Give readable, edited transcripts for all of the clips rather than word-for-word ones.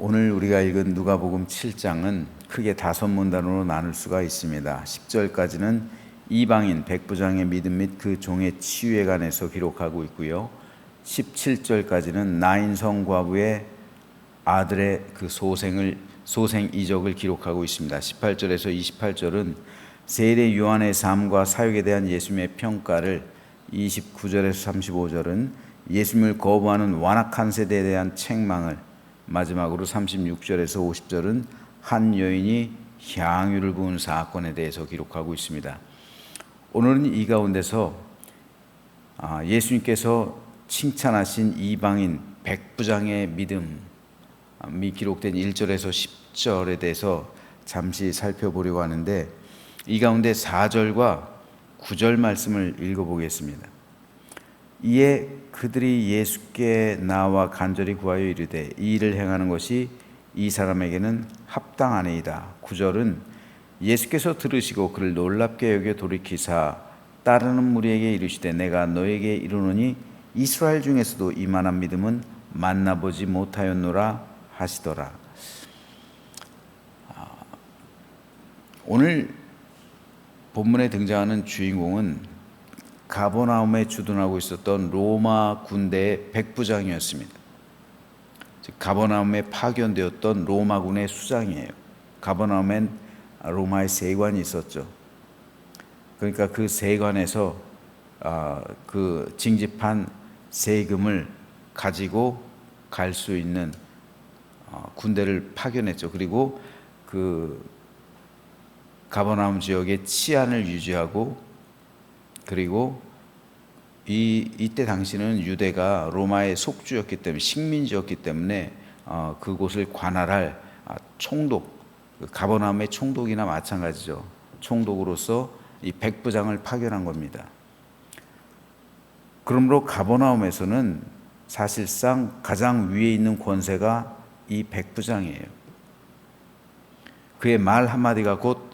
오늘 우리가 읽은 누가복음 7장은 크게 5문단으로 나눌 수가 있습니다. 10절까지는 이방인 백부장의 믿음 및 그 종의 치유에 관해서 기록하고 있고요. 17절까지는 나인성 과부의 아들의 그 소생 이적을 기록하고 있습니다. 18절에서 28절은 세례 요한의 삶과 사역에 대한 예수님의 평가를, 29절에서 35절은 예수님을 거부하는 완악한 세대에 대한 책망을, 마지막으로 36절에서 50절은 한 여인이 향유를 부은 사건에 대해서 기록하고 있습니다. 오늘은 이 가운데서 예수님께서 칭찬하신 이방인 백부장의 믿음이 기록된 1절에서 10절에 대해서 잠시 살펴보려고 하는데, 이 가운데 4절과 9절 말씀을 읽어보겠습니다. 이에 그들이 예수께 나와 간절히 구하여 이르되 이 일을 행하는 것이 이 사람에게는 합당하니이다. 9절은 예수께서 들으시고 그를 놀랍게 여겨 돌이키사 따르는 무리에게 이르시되 내가 너에게 이르노니 이스라엘 중에서도 이만한 믿음은 만나보지 못하였노라 하시더라. 오늘 본문에 등장하는 주인공은 가버나움에 주둔하고 있었던 로마 군대의 백부장이었습니다. 즉 가버나움에 파견되었던 로마군의 수장이에요. 가버나움엔 로마의 세관이 있었죠. 그러니까 그 세관에서 그 징집한 세금을 가지고 갈 수 있는 군대를 파견했죠. 그리고 그 가버나움 지역의 치안을 유지하고, 그리고 이때 당시는 유대가 로마의 속주였기 때문에, 식민지였기 때문에 그곳을 관할할 총독, 가버나움의 총독이나 마찬가지죠. 총독으로서 이 백부장을 파견한 겁니다. 그러므로 가버나움에서는 사실상 가장 위에 있는 권세가 이 백부장이에요. 그의 말 한마디가 곧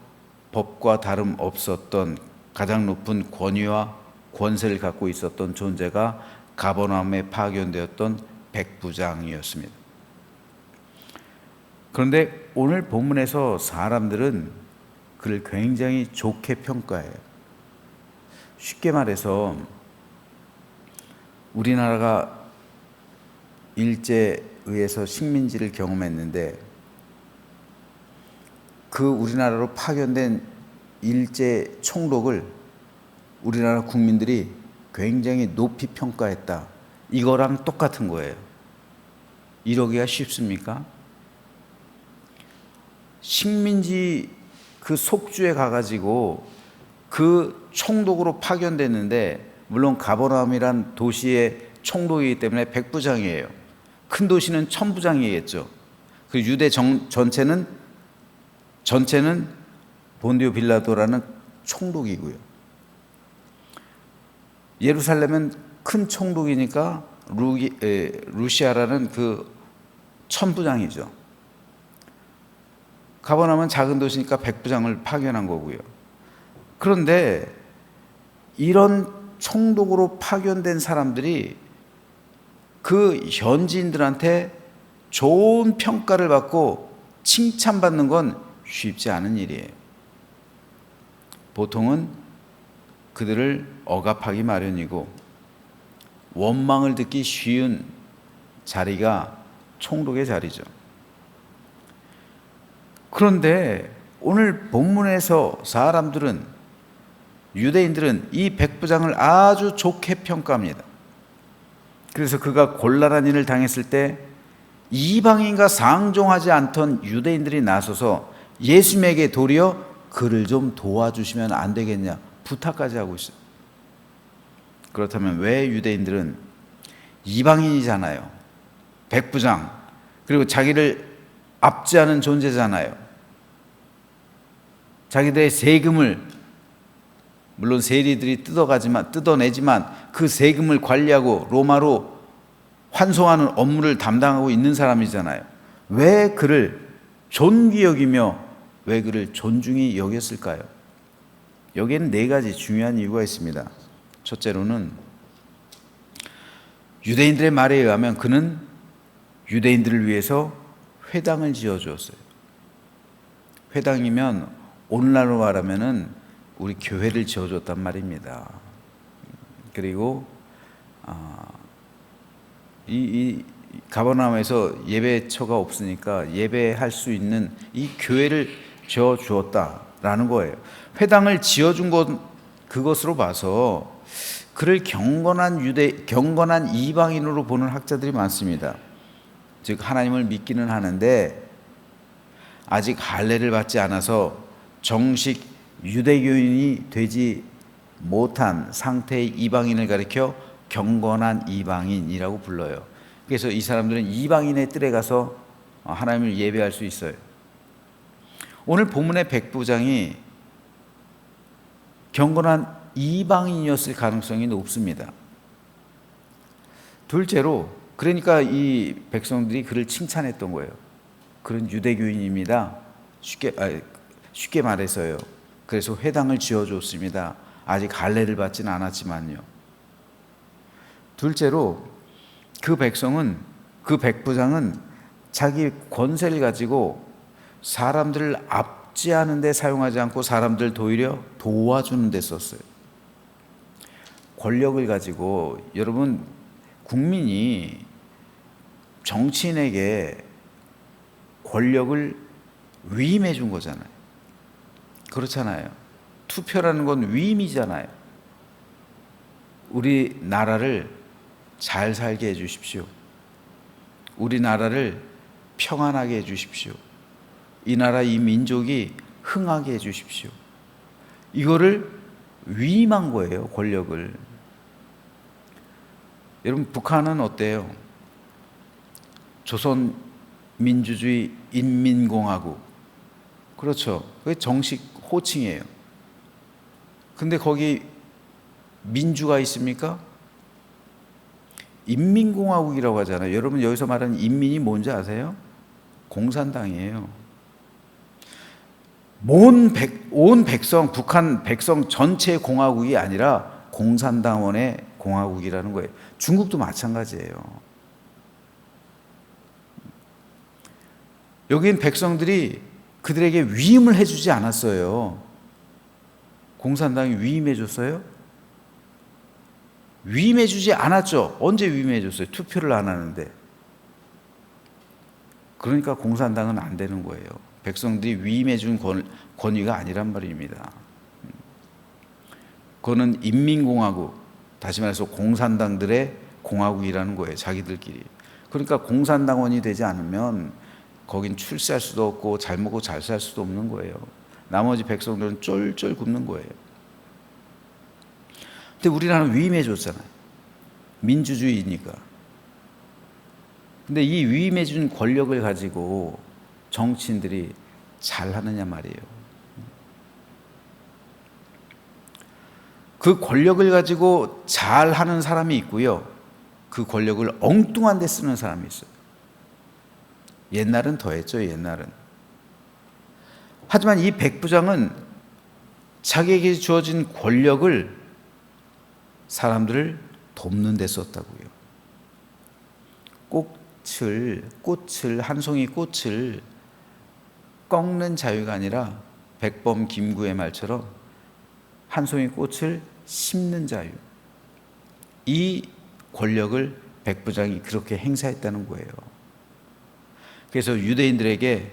법과 다름없었던 가장 높은 권위와 권세를 갖고 있었던 존재가 가버나움에 파견되었던 백부장이었습니다. 그런데 오늘 본문에서 사람들은 그를 굉장히 좋게 평가해요. 쉽게 말해서 우리나라가 일제에 의해서 식민지를 경험했는데, 그 우리나라로 파견된 일제 총독을 우리나라 국민들이 굉장히 높이 평가했다. 이거랑 똑같은 거예요. 이러기가 쉽습니까? 식민지 그 속주에 가가지고 그 총독으로 파견됐는데, 물론 가버나움이란 도시의 총독이기 때문에 백부장이에요. 큰 도시는 천부장이겠죠. 그 유대 전체는 본디오 빌라도라는 총독이고요. 예루살렘은 큰 총독이니까 루시아라는 그 천부장이죠. 가버나움은 작은 도시니까 백부장을 파견한 거고요. 그런데 이런 총독으로 파견된 사람들이 그 현지인들한테 좋은 평가를 받고 칭찬받는 건 쉽지 않은 일이에요. 보통은 그들을 억압하기 마련이고 원망을 듣기 쉬운 자리가 총독의 자리죠. 그런데 오늘 본문에서 유대인들은 이 백부장을 아주 좋게 평가합니다. 그래서 그가 곤란한 일을 당했을 때 이방인과 상종하지 않던 유대인들이 나서서 예수님에게 도리어 그를 좀 도와주시면 안 되겠냐 부탁까지 하고 있어요. 그렇다면 왜 유대인들은 이방인이잖아요, 백부장, 그리고 자기를 압제하는 존재잖아요, 자기들의 세금을, 물론 세리들이 뜯어내지만 그 세금을 관리하고 로마로 환송하는 업무를 담당하고 있는 사람이잖아요. 왜 그를 존귀 여기며 왜 그를 존중히 여겼을까요? 여기에는 4가지 중요한 이유가 있습니다. 첫째로는 유대인들의 말에 의하면 그는 유대인들을 위해서 회당을 지어주었어요. 회당이면 오늘날로 말하면은 우리 교회를 지어줬단 말입니다. 그리고 이 가버나움에서 예배처가 없으니까 예배할 수 있는 이 교회를 지어주었다라는 거예요. 회당을 지어준 것, 그것으로 봐서 그를 경건한 이방인으로 보는 학자들이 많습니다. 즉 하나님을 믿기는 하는데 아직 할례를 받지 않아서 정식 유대교인이 되지 못한 상태의 이방인을 가리켜 경건한 이방인이라고 불러요. 그래서 이 사람들은 이방인의 뜰에 가서 하나님을 예배할 수 있어요. 오늘 본문의 백부장이 경건한 이방인이었을 가능성이 높습니다. 둘째로, 그러니까 이 백성들이 그를 칭찬했던 거예요. 그런 유대교인입니다. 쉽게 말해서요. 그래서 회당을 지어줬습니다. 아직 할례를 받지는 않았지만요. 둘째로, 그 백부장은 자기 권세를 가지고 사람들을 압제하는 데 사용하지 않고 사람들을 오히려 도와주는 데 썼어요. 권력을 가지고, 여러분, 국민이 정치인에게 권력을 위임해 준 거잖아요. 그렇잖아요. 투표라는 건 위임이잖아요. 우리나라를 잘 살게 해 주십시오. 우리나라를 평안하게 해 주십시오. 이 나라, 이 민족이 흥하게 해 주십시오. 이거를 위임한 거예요, 권력을. 여러분, 북한은 어때요? 조선민주주의 인민공화국. 그렇죠. 그게 정식 호칭이에요. 근데 거기 민주가 있습니까? 인민공화국이라고 하잖아요. 여러분, 여기서 말하는 인민이 뭔지 아세요? 공산당이에요. 온 백성, 북한 백성 전체 공화국이 아니라 공산당원의 공화국이라는 거예요. 중국도 마찬가지예요. 여긴 백성들이 그들에게 위임을 해주지 않았어요. 공산당이 위임해줬어요? 위임해주지 않았죠. 언제 위임해줬어요? 투표를 안 하는데. 그러니까 공산당은 안 되는 거예요. 백성들이 위임해준 권위가 아니란 말입니다. 그거는 인민공화국, 다시 말해서 공산당들의 공화국이라는 거예요. 자기들끼리. 그러니까 공산당원이 되지 않으면 거긴 출세할 수도 없고 잘 먹고 잘 살 수도 없는 거예요. 나머지 백성들은 쫄쫄 굶는 거예요. 근데 우리나라는 위임해 줬잖아요. 민주주의니까. 근데 이 위임해 준 권력을 가지고 정치인들이 잘하느냐 말이에요. 그 권력을 가지고 잘하는 사람이 있고요. 그 권력을 엉뚱한 데 쓰는 사람이 있어요. 옛날은 더했죠, 옛날은. 하지만 이 백부장은 자기에게 주어진 권력을 사람들을 돕는 데 썼다고요. 꽃을, 한 송이 꽃을 꺾는 자유가 아니라 백범 김구의 말처럼 한 송이 꽃을 심는 자유. 이 권력을 백부장이 그렇게 행사했다는 거예요. 그래서 유대인들에게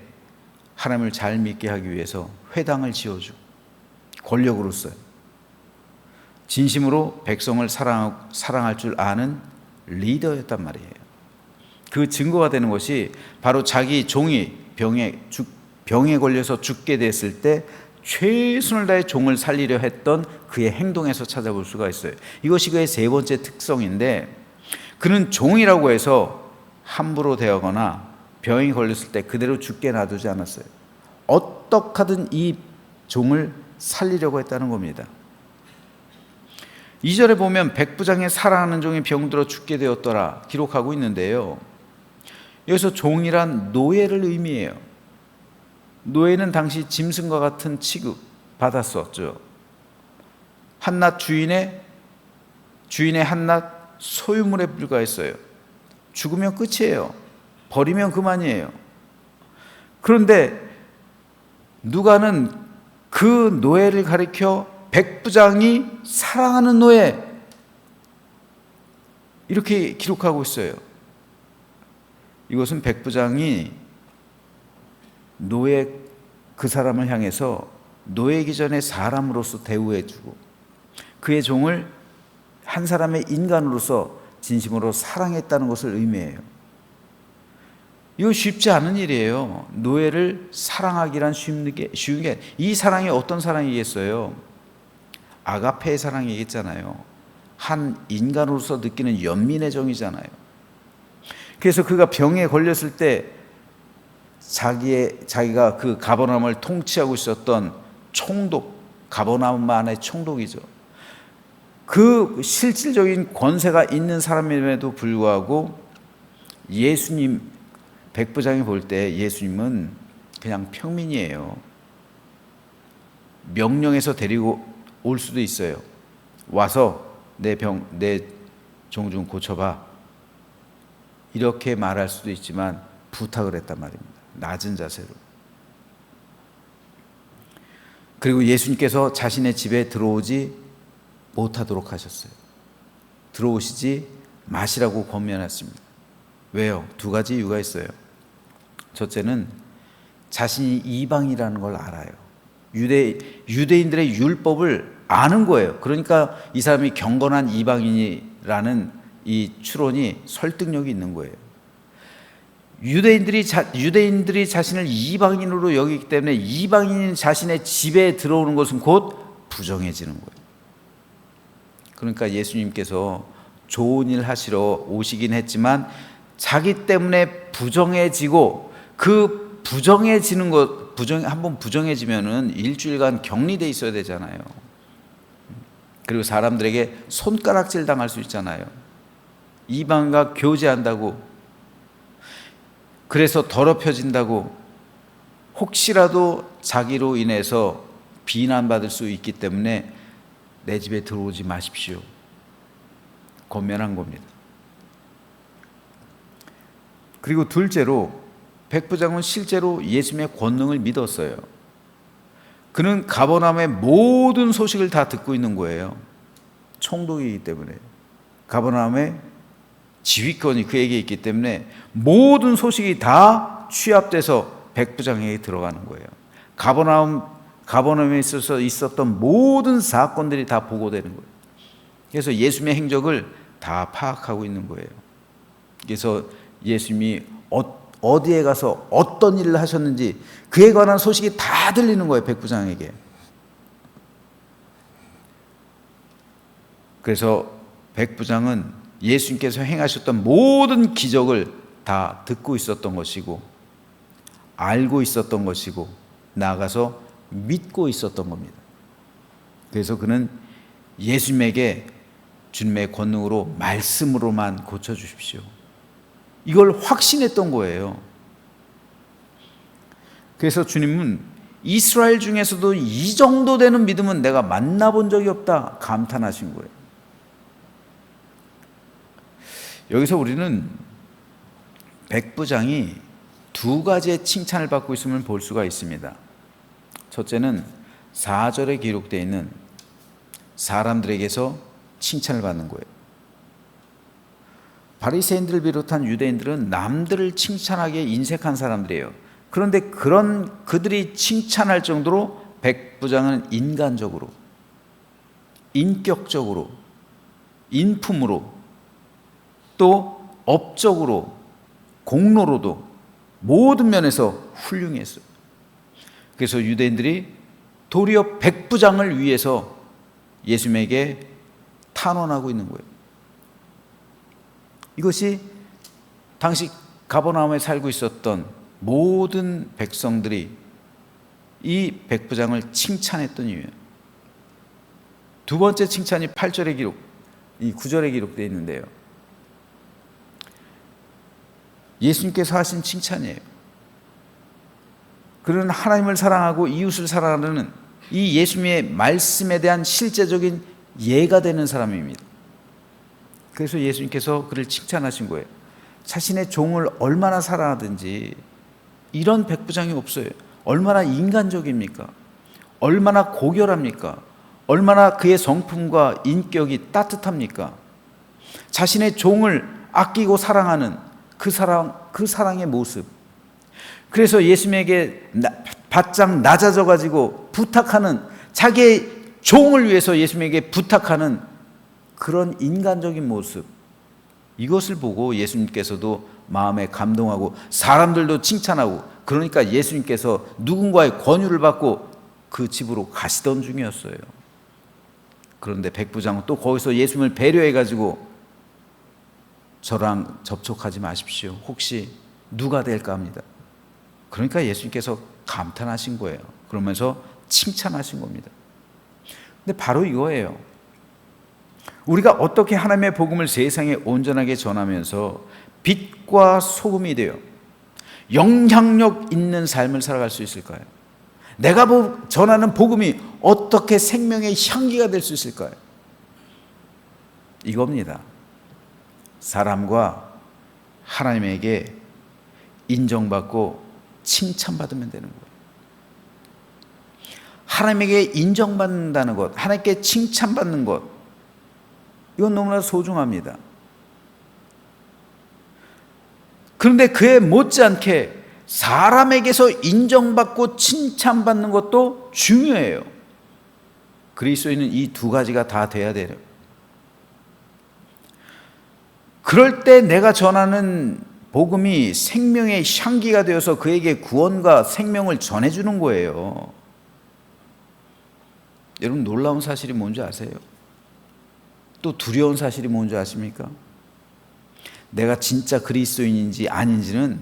하나님을 잘 믿게 하기 위해서 회당을 지어주고 권력으로서요. 진심으로 백성을 사랑할 줄 아는 리더였단 말이에요. 그 증거가 되는 것이 바로 자기 종이 병에 걸려서 죽게 됐을 때 최선을 다해 종을 살리려 했던 그의 행동에서 찾아볼 수가 있어요. 이것이 그의 세 번째 특성인데, 그는 종이라고 해서 함부로 대하거나 병이 걸렸을 때 그대로 죽게 놔두지 않았어요. 어떻게 하든 이 종을 살리려고 했다는 겁니다. 2절에 보면 백부장의 사랑하는 종이 병들어 죽게 되었더라 기록하고 있는데요. 여기서 종이란 노예를 의미해요. 노예는 당시 짐승과 같은 취급 받았었죠. 한낱 주인의 한낱 소유물에 불과했어요. 죽으면 끝이에요. 버리면 그만이에요. 그런데 누가는 그 노예를 가리켜 백부장이 사랑하는 노예, 이렇게 기록하고 있어요. 이것은 백부장이 노예, 그 사람을 향해서 노예이기 전에 사람으로서 대우해주고 그의 종을 한 사람의 인간으로서 진심으로 사랑했다는 것을 의미해요. 이거 쉽지 않은 일이에요. 노예를 사랑하기란 쉬운 게, 이 사랑이 어떤 사랑이겠어요? 아가페의 사랑이겠잖아요. 한 인간으로서 느끼는 연민의 정이잖아요. 그래서 그가 병에 걸렸을 때 자기가 그 가버나움을 통치하고 있었던 총독, 가버나움만의 총독이죠. 그 실질적인 권세가 있는 사람임에도 불구하고 예수님, 백부장이 볼 때 예수님은 그냥 평민이에요. 명령해서 데리고 올 수도 있어요. 와서 내 종 좀 고쳐봐, 이렇게 말할 수도 있지만 부탁을 했단 말입니다. 낮은 자세로. 그리고 예수님께서 자신의 집에 들어오지 못하도록 하셨어요. 들어오시지 마시라고 권면했습니다. 왜요? 두 가지 이유가 있어요. 첫째는 자신이 이방이라는 걸 알아요. 유대인들의 율법을 아는 거예요. 그러니까 이 사람이 경건한 이방인이라는 이 추론이 설득력이 있는 거예요. 유대인들이 자신을 이방인으로 여기기 때문에 이방인인 자신의 집에 들어오는 것은 곧 부정해지는 거예요. 그러니까 예수님께서 좋은 일 하시러 오시긴 했지만 자기 때문에 부정해지고, 그 부정해지는 것, 한번 부정해지면은 일주일간 격리돼 있어야 되잖아요. 그리고 사람들에게 손가락질 당할 수 있잖아요. 이방과 교제한다고, 그래서 더럽혀진다고, 혹시라도 자기로 인해서 비난받을 수 있기 때문에 내 집에 들어오지 마십시오, 권면한 겁니다. 그리고 둘째로, 백부장은 실제로 예수님의 권능을 믿었어요. 그는 가버나움의 모든 소식을 다 듣고 있는 거예요. 총독이기 때문에. 가버나움의 지휘권이 그에게 있기 때문에 모든 소식이 다 취합돼서 백부장에게 들어가는 거예요. 가버나움에 있었던 모든 사건들이 다 보고되는 거예요. 그래서 예수님의 행적을 다 파악하고 있는 거예요. 그래서 예수님이 어디에 가서 어떤 일을 하셨는지 그에 관한 소식이 다 들리는 거예요, 백부장에게. 그래서 백부장은 예수님께서 행하셨던 모든 기적을 다 듣고 있었던 것이고, 알고 있었던 것이고, 나아가서 믿고 있었던 겁니다. 그래서 그는 예수님에게 주님의 권능으로, 말씀으로만 고쳐주십시오, 이걸 확신했던 거예요. 그래서 주님은 이스라엘 중에서도 이 정도 되는 믿음은 내가 만나본 적이 없다 감탄하신 거예요. 여기서 우리는 백부장이 두 가지의 칭찬을 받고 있음을 볼 수가 있습니다. 첫째는 4절에 기록되어 있는 사람들에게서 칭찬을 받는 거예요. 바리새인들을 비롯한 유대인들은 남들을 칭찬하기에 인색한 사람들이에요. 그런데 그들이 칭찬할 정도로 백부장은 인간적으로, 인격적으로, 인품으로, 또 업적으로, 공로로도 모든 면에서 훌륭했어요. 그래서 유대인들이 도리어 백부장을 위해서 예수님에게 탄원하고 있는 거예요. 이것이 당시 가버나움에 살고 있었던 모든 백성들이 이 백부장을 칭찬했던 이유예요. 두 번째 칭찬이 8절의 기록, 이 9절에 기록되어 있는데요. 예수님께서 하신 칭찬이에요. 그는 하나님을 사랑하고 이웃을 사랑하는 이 예수님의 말씀에 대한 실제적인 예가 되는 사람입니다. 그래서 예수님께서 그를 칭찬하신 거예요. 자신의 종을 얼마나 사랑하든지 이런 백부장이 없어요. 얼마나 인간적입니까? 얼마나 고결합니까? 얼마나 그의 성품과 인격이 따뜻합니까? 자신의 종을 아끼고 사랑하는 그 사랑의 모습. 그래서 예수님에게 바짝 낮아져 가지고 부탁하는, 자기의 종을 위해서 예수님에게 부탁하는 그런 인간적인 모습, 이것을 보고 예수님께서도 마음에 감동하고 사람들도 칭찬하고, 그러니까 예수님께서 누군가의 권유를 받고 그 집으로 가시던 중이었어요. 그런데 백부장은 또 거기서 예수님을 배려해 가지고 저랑 접촉하지 마십시오. 혹시 누가 될까 합니다. 그러니까 예수님께서 감탄하신 거예요. 그러면서 칭찬하신 겁니다. 근데 바로 이거예요. 우리가 어떻게 하나님의 복음을 세상에 온전하게 전하면서 빛과 소금이 되어 영향력 있는 삶을 살아갈 수 있을까요? 내가 전하는 복음이 어떻게 생명의 향기가 될 수 있을까요? 이겁니다. 사람과 하나님에게 인정받고 칭찬받으면 되는 거예요. 하나님에게 인정받는다는 것, 하나님께 칭찬받는 것, 이건 너무나 소중합니다. 그런데 그에 못지않게 사람에게서 인정받고 칭찬받는 것도 중요해요. 그리스도인은 이 두 가지가 다 돼야 돼요. 그럴 때 내가 전하는 복음이 생명의 향기가 되어서 그에게 구원과 생명을 전해주는 거예요. 여러분, 놀라운 사실이 뭔지 아세요? 또 두려운 사실이 뭔지 아십니까? 내가 진짜 그리스도인인지 아닌지는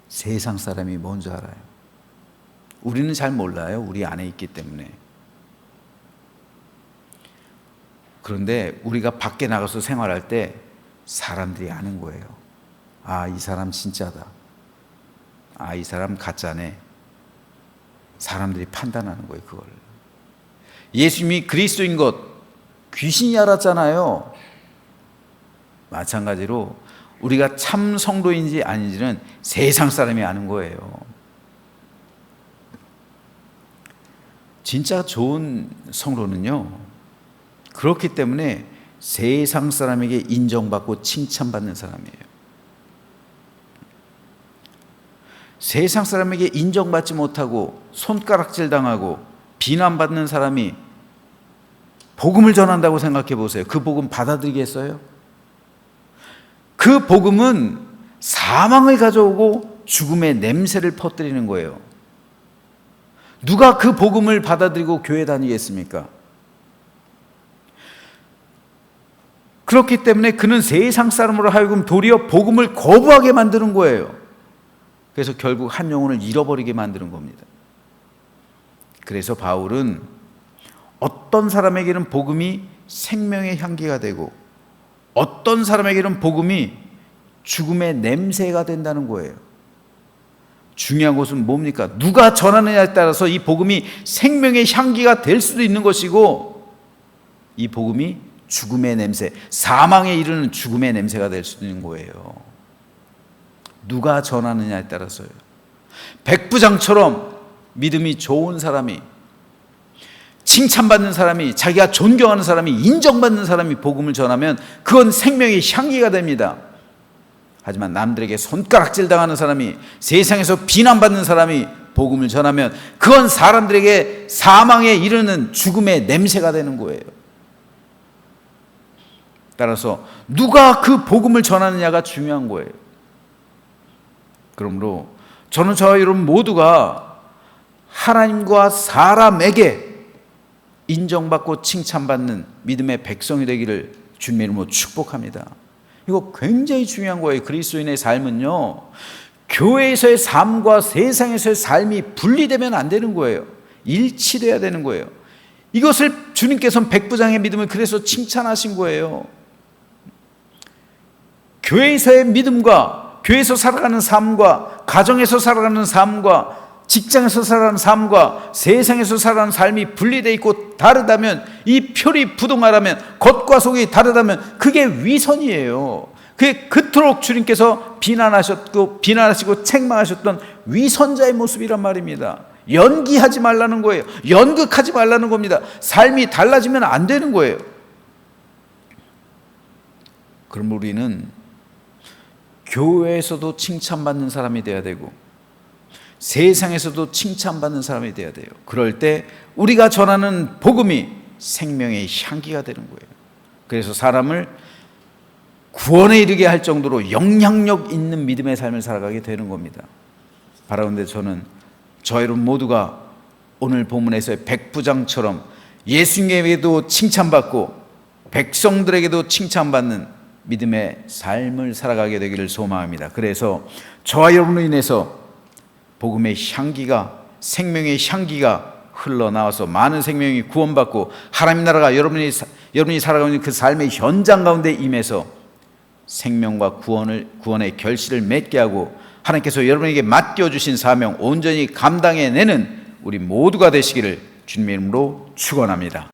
세상 사람이 먼저 알아요. 우리는 잘 몰라요. 우리 안에 있기 때문에. 그런데 우리가 밖에 나가서 생활할 때 사람들이 아는 거예요. 아, 이 사람 진짜다. 아, 이 사람 가짜네. 사람들이 판단하는 거예요, 그걸. 예수님이 그리스도인 것 귀신이 알았잖아요. 마찬가지로 우리가 참 성도인지 아닌지는 세상 사람이 아는 거예요. 진짜 좋은 성도는요, 그렇기 때문에 세상 사람에게 인정받고 칭찬받는 사람이에요. 세상 사람에게 인정받지 못하고 손가락질 당하고 비난받는 사람이 복음을 전한다고 생각해 보세요. 그 복음 받아들이겠어요? 그 복음은 사망을 가져오고 죽음의 냄새를 퍼뜨리는 거예요. 누가 그 복음을 받아들이고 교회 다니겠습니까? 그렇기 때문에 그는 세상 사람으로 하여금 도리어 복음을 거부하게 만드는 거예요. 그래서 결국 한 영혼을 잃어버리게 만드는 겁니다. 그래서 바울은 어떤 사람에게는 복음이 생명의 향기가 되고 어떤 사람에게는 복음이 죽음의 냄새가 된다는 거예요. 중요한 것은 뭡니까? 누가 전하느냐에 따라서 이 복음이 생명의 향기가 될 수도 있는 것이고, 이 복음이 죽음의 냄새, 사망에 이르는 죽음의 냄새가 될 수도 있는 거예요. 누가 전하느냐에 따라서요. 백부장처럼 믿음이 좋은 사람이, 칭찬받는 사람이, 자기가 존경하는 사람이, 인정받는 사람이 복음을 전하면 그건 생명의 향기가 됩니다. 하지만 남들에게 손가락질 당하는 사람이, 세상에서 비난받는 사람이 복음을 전하면 그건 사람들에게 사망에 이르는 죽음의 냄새가 되는 거예요. 따라서 누가 그 복음을 전하느냐가 중요한 거예요. 그러므로 저는 저와 여러분 모두가 하나님과 사람에게 인정받고 칭찬받는 믿음의 백성이 되기를 주님의 이름으로 축복합니다. 이거 굉장히 중요한 거예요. 그리스도인의 삶은요, 교회에서의 삶과 세상에서의 삶이 분리되면 안 되는 거예요. 일치돼야 되는 거예요. 이것을 주님께서는 백부장의 믿음을 그래서 칭찬하신 거예요. 교회에서의 믿음과 교회에서 살아가는 삶과 가정에서 살아가는 삶과 직장에서 살아가는 삶과 세상에서 살아가는 삶이 분리되어 있고 다르다면, 이 표리 부동하라면, 겉과 속이 다르다면 그게 위선이에요. 그게 그토록 주님께서 비난하시고 책망하셨던 위선자의 모습이란 말입니다. 연기하지 말라는 거예요. 연극하지 말라는 겁니다. 삶이 달라지면 안 되는 거예요. 그럼 우리는 교회에서도 칭찬받는 사람이 돼야 되고 세상에서도 칭찬받는 사람이 돼야 돼요. 그럴 때 우리가 전하는 복음이 생명의 향기가 되는 거예요. 그래서 사람을 구원에 이르게 할 정도로 영향력 있는 믿음의 삶을 살아가게 되는 겁니다. 바라건대 저는 저 여러분 모두가 오늘 본문에서의 백부장처럼 예수님에게도 칭찬받고 백성들에게도 칭찬받는 믿음의 삶을 살아가게 되기를 소망합니다. 그래서 저와 여러분으로 인해서 복음의 향기가, 생명의 향기가 흘러나와서 많은 생명이 구원받고 하나님 나라가 여러분이 살아가고 있는 그 삶의 현장 가운데 임해서 생명과 구원의 결실을 맺게 하고 하나님께서 여러분에게 맡겨주신 사명 온전히 감당해내는 우리 모두가 되시기를 주님의 이름으로 축원합니다.